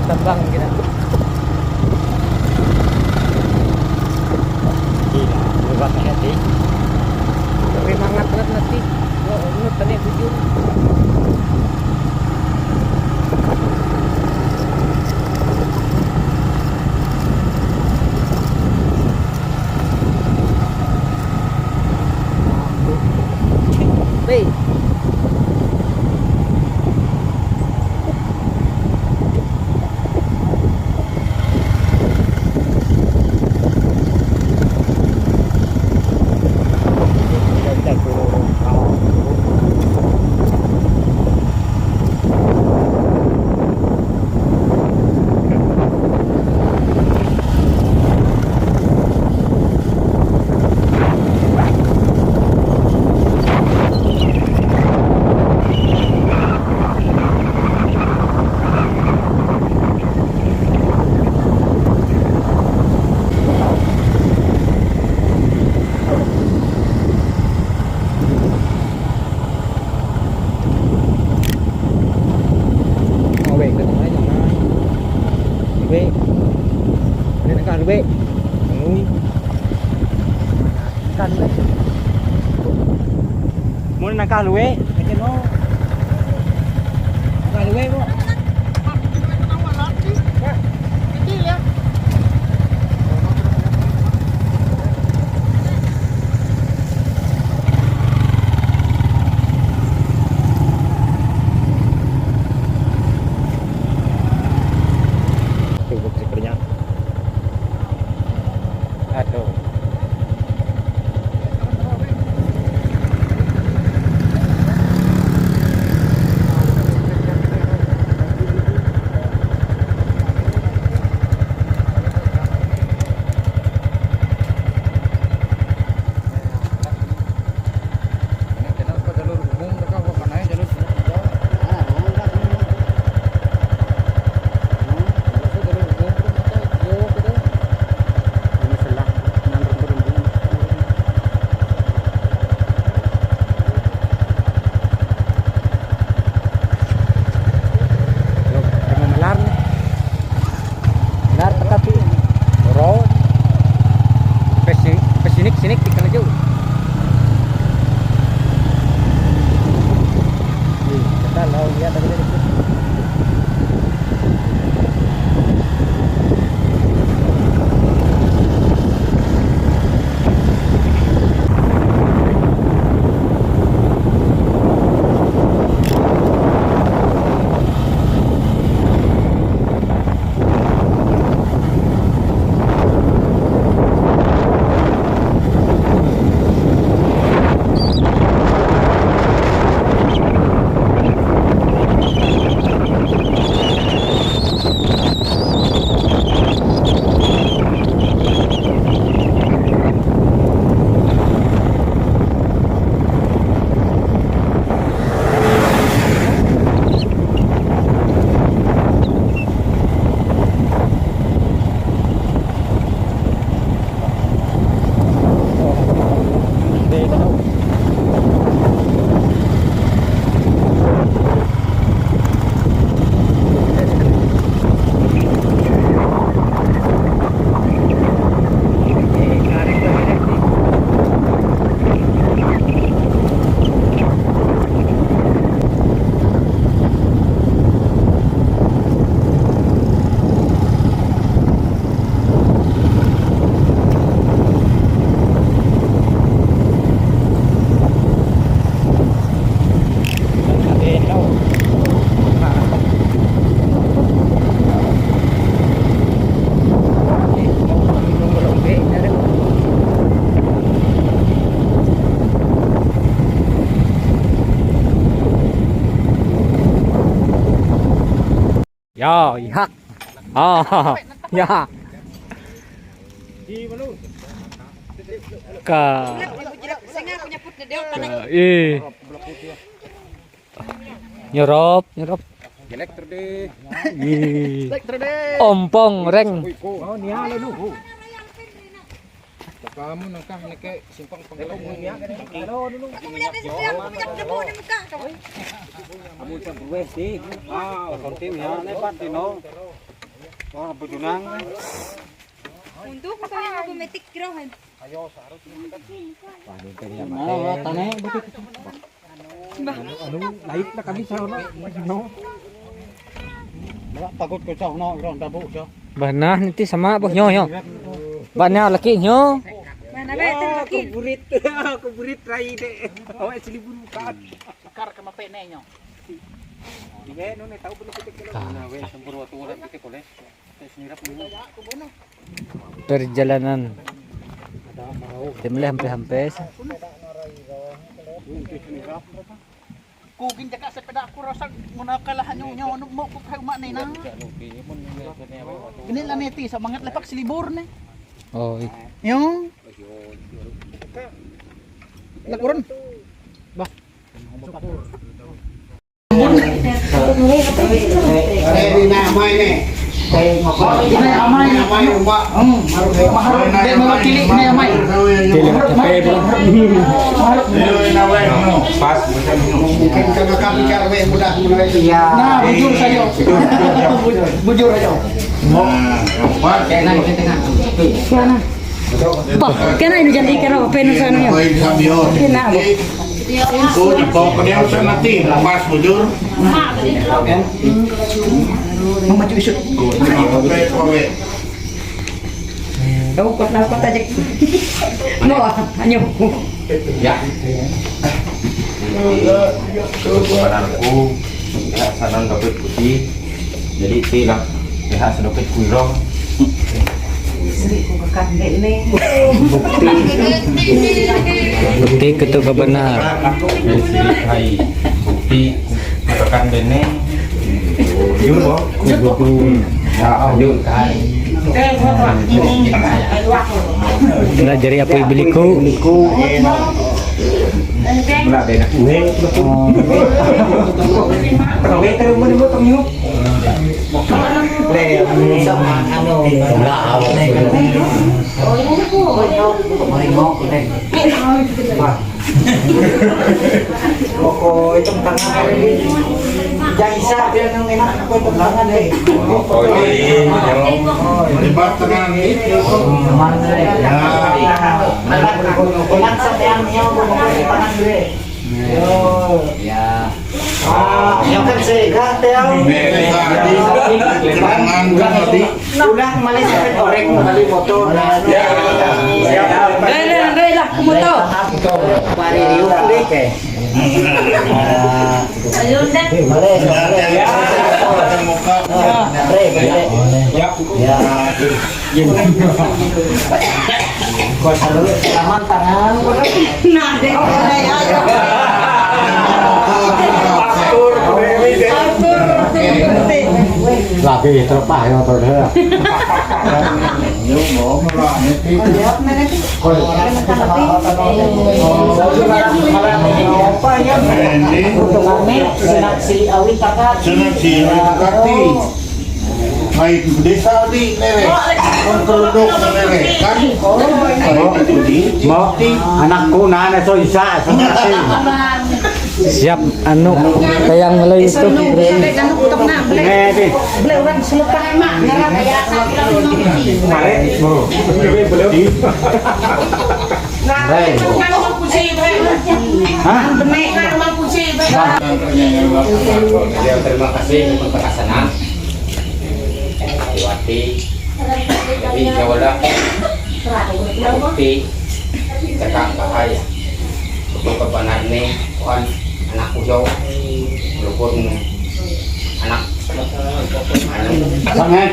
Tembang kita. Gila, lubang hati. Tapi mangat nanti. Oh, tadi bujur. Hey. Muốn nâng cao lưới, cái nó cao lưới không? Tunggu sepertinya. Aduh. Ya, ihak. Ah, ya. Ka. Nyerop, nyerop. Elektro deh. Ih. Elektro deh. Ompong reng. Oh, niya lalu. Kamu nangkah neke simpang panggalong niya. Ano dulu. Abu sa buwes di. Kontim ya lepat dino. Wah, budunang. Untuk ko tayo nga bumitik girahan. Panin kanya mate. Tanay butik. Ano, laik na kami sa ono. No. Wala pagod ko sa ono, ron dabo siya. Bana nanti sama boh nyo nyo. Bana laki nyo. Mana ba ito laki? Kuburit rai de. Oh, silibun bukaan. Kar ka mape na inyo. Dige no ne tao puno pitik ko na we sampur watu ora pitik ko le. Tes nirap mo. Perjalanan. Timle hampir-hampir. Kugin jaka sa peda ako rasa muna kalahan nyo mo ko kayo ma na. Ini lang neti sa mangat lepak silibur ne. Oh, Yung lakuran. Bah. Ini namanya nih. Ini amay. Dia mewakili ini amay. Pas mungkin kalau kami cara mudah mulai. Nah, bujur saja. Bujur aja. Bah, kena ini jadi kira apa ini sana ya? Kena apa? Itu di bawah dia nanti pas bujur. Maju isut. Đâu có nào có tay dịch. Nó anh nhung. Ya. Badanku ya sanan dompet putih. Jadi silang ya sedikit kuiro. bukti ketua benar. Jadi hai bukti tekan dene. Jumbo. Ya, yuk kai. Nah, jadi apa yang beliku? Mula dene. Pokok itu tangan jangan isa dia nang enak aku itu tangan deh. Oh, ini. Lebat tangan. Enak sampai yang nyawa pokoknya tangan gue. Ya. Yang kan sega teo. Tangan tadi. Udah malah sampai orek kembali foto. Ya. Đây là kumoto. Pari riu deh ke. Ayun deh. Ya. Muka. Ya. Kau selalu aman tangan. Nah, deh. Lagi terpah ya terus. Senang sih, kati. Baik desa di nere, produk nere kan. Mau anakku nana so isa Siap anu tayang melalui itu. Nih, Beli orang selupan emak, ngarang kayak mare. Hah? Terima kasih untuk perkesanan. Hati-hati. Jadi jawablah. Bukti cekak bahaya. Untuk kebenaran nih, kan anakku jauh, walaupun anak Sangat.